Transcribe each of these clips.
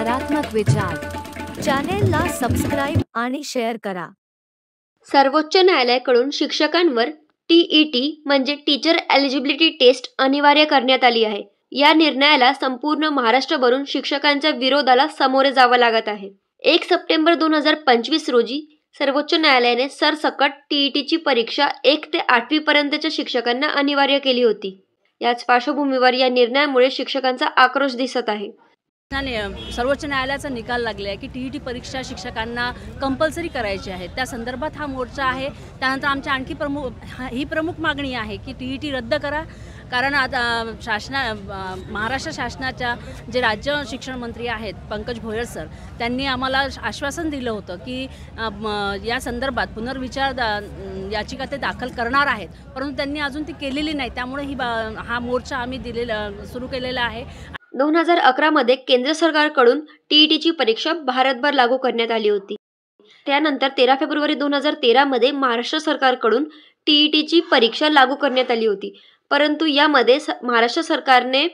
सकारात्मक विचार। चॅनेलला सबस्क्राइब आणि शेअर करा। सर्वोच्च न्यायालयाकडून शिक्षकांवर TET म्हणजे टीचर एलिजिबिलिटी टेस्ट अनिवार्य करण्यात आली आहे। या निर्णयाला संपूर्ण महाराष्ट्रभरून शिक्षकांच्या विरोधाला सामोरे जावं लागत आहे। 1 सप्टेंबर 2025 रोजी सर्वोच्च न्यायालयाने सरसकट TETची परीक्षा 1 ते 8वी पर्यंतच्या शिक्षकांना अनिवार्य केली होती। याच पार्श्वभूमीवर या निर्णयामुळे शिक्षकांचा आक्रोश दिसत आहे। सर्वोच्च न्यायालयाचा निकाल लागला आहे की TET परीक्षा शिक्षकांना कंपल्सरी करायची आहे। त्या संदर्भात हा मोर्चा आहे। त्यानंतर आमची आणखी प्रमुख मागणी आहे की TET रद्द करा, कारण आता महाराष्ट्र शासनाच्या जे राज्य शिक्षण मंत्री आहेत पंकज भोयर सर, त्यांनी आम्हाला आश्वासन दिलं होतं की या संदर्भात पुनर्विचार याचिका ते दाखल करणार आहेत, परंतु त्यांनी अजून ती केलेली नाही। त्यामुळे हा मोर्चा आम्ही सुरू केलेला आहे। 2011 मध्ये केंद्र सरकारकडून TETची परीक्षा भारतभर लागू करण्यात आली होती। त्यानंतर 13 फेब्रुवारी 2013 मध्ये महाराष्ट्र सरकारकडून TETची परीक्षा लागू करण्यात आली होती, परंतु यामध्ये महाराष्ट्र सरकारने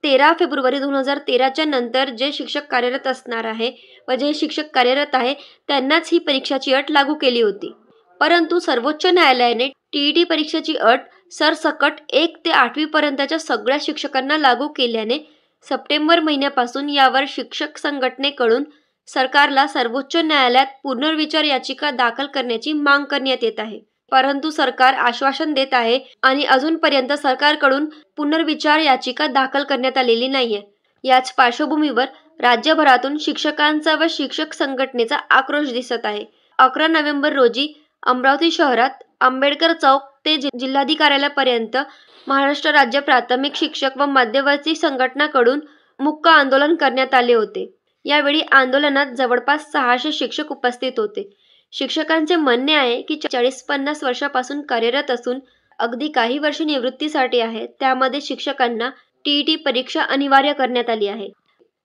13 फेब्रुवारी 2013च्या नंतर जे शिक्षक कार्यरत असणार आहे व जे शिक्षक कार्यरत आहे त्यांनाच ही परीक्षाची अट लागू केली होती। परंतु सर्वोच्च न्यायालयाने TET परीक्षेची अट सरसकट 1 ते 8वी पर्यंतच्या सगळ्या शिक्षकांना लागू केल्याने सप्टेंबर महिन्यापासून यावर शिक्षक संघटनेकडून सरकारला सर्वोच्च न्यायालयात पुनर्विचार याचिका दाखल करण्याची माग करण्यात येत आहे। परंतु सरकार आश्वासन देत आहे आणि अजूनपर्यंत सरकारकडून पुनर्विचार याचिका दाखल करण्यात आलेली नाहीये। याच पार्श्वभूमीवर राज्यभरातून शिक्षकांचा व शिक्षक संघटनेचा आक्रोश दिसत आहे। 11 नोव्हेंबर रोजी अमरावती शहरात आंबेडकर चौक ते जिल्हाधिकाऱ्यालयापर्यंत महाराष्ट्र राज्य प्राथमिक शिक्षक व मध्यवर्ती संघटनाकडून मुक्का आंदोलन करण्यात आले होते। यावेळी आंदोलनात जवळपास 600 शिक्षक उपस्थित होते। शिक्षकांचे म्हणणे आहे की 40-50 वर्षापासून कार्यरत असून अगदी काही वर्ष निवृत्तीसाठी आहे, त्यामध्ये शिक्षकांना TET परीक्षा अनिवार्य करण्यात आली आहे।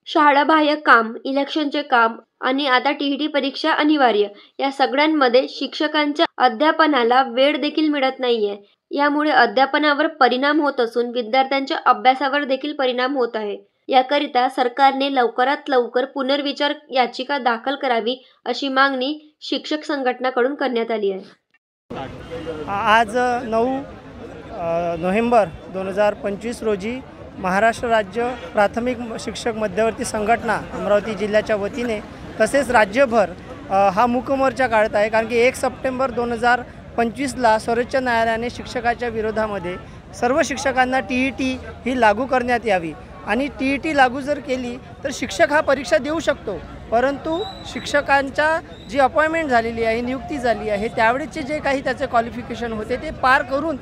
शाळाबाह्य काम, इलेक्शनचे काम आणि आता TET परीक्षा अनिवार्य, या सगळ्यांमध्ये शिक्षकांच्या अध्यापनाला वेळ देखील मिळत नाहीये। यामुळे अध्यापनावर परिणाम होत असून विद्यार्थ्यांच्या अभ्यासावर देखील परिणाम होत आहे। याकरिता सरकारने लवकरात लवकर पुनर्विचार याचिका दाखल करावी अशी मागणी शिक्षक संघटनाकडून करण्यात आली आहे। आज 9 नोव्हेंबर 2025 रोजी महाराष्ट्र राज्य प्राथमिक शिक्षक मध्यवर्ती संघटना अमरावती जिल्ह्याच्या वतीने तसेच राज्यभर हा मूकमोर्चा काढत आहे, कारण की 1 सप्टेंबर 2025ला सर्वोच्च न्यायालयाने शिक्षकाच्या विरोधामध्ये सर्व शिक्षकांना TET ही लागू करण्यात यावी आणि TET लागू जर केली तर शिक्षक हा परीक्षा देऊ शकतो, परंतु शिक्षकांच्या जी अपॉइंटमेंट झालेली आहे, नियुक्ती झाली आहे, त्यावेळेचे जे काही त्याचे क्वालिफिकेशन होते ते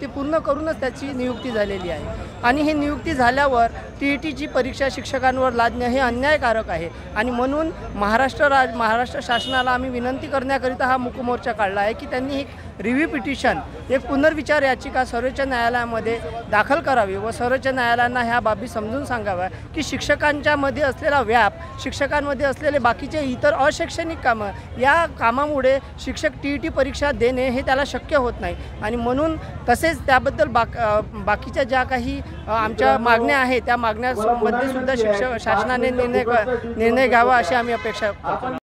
पूर्ण करूनच त्याची नियुक्ती झालेली आहे आणि ही नियुक्ती झाल्यावर TETची परीक्षा शिक्षकांवर लादणे हे अन्यायकारक आहे आणि म्हणून महाराष्ट्र शासनाला आम्ही विनंती करण्याकरिता हा मूकमोर्चा काढला आहे की त्यांनी एक रिव्ह्यू पिटिशन, एक पुनर्विचार याचिका सर्वोच्च न्यायालयामध्ये दाखल करावी व सर्वोच्च न्यायालयांना ह्या बाबी समजून सांगाव्या की शिक्षकांच्यामध्ये असलेला व्याप, शिक्षकांमध्ये असलेले बाकीचे इतर अशैक्षणिक कामं, या कामामुळे शिक्षक TET परीक्षा देणे हे त्याला शक्य होत नाही आणि म्हणून तसेच त्याबद्दल बाकीच्या ज्या काही आमच्या मागण्या आहेत त्या मागण्यामध्ये सुद्धा शासनाने निर्णय घ्यावा अशी आम्ही अपेक्षा करतो।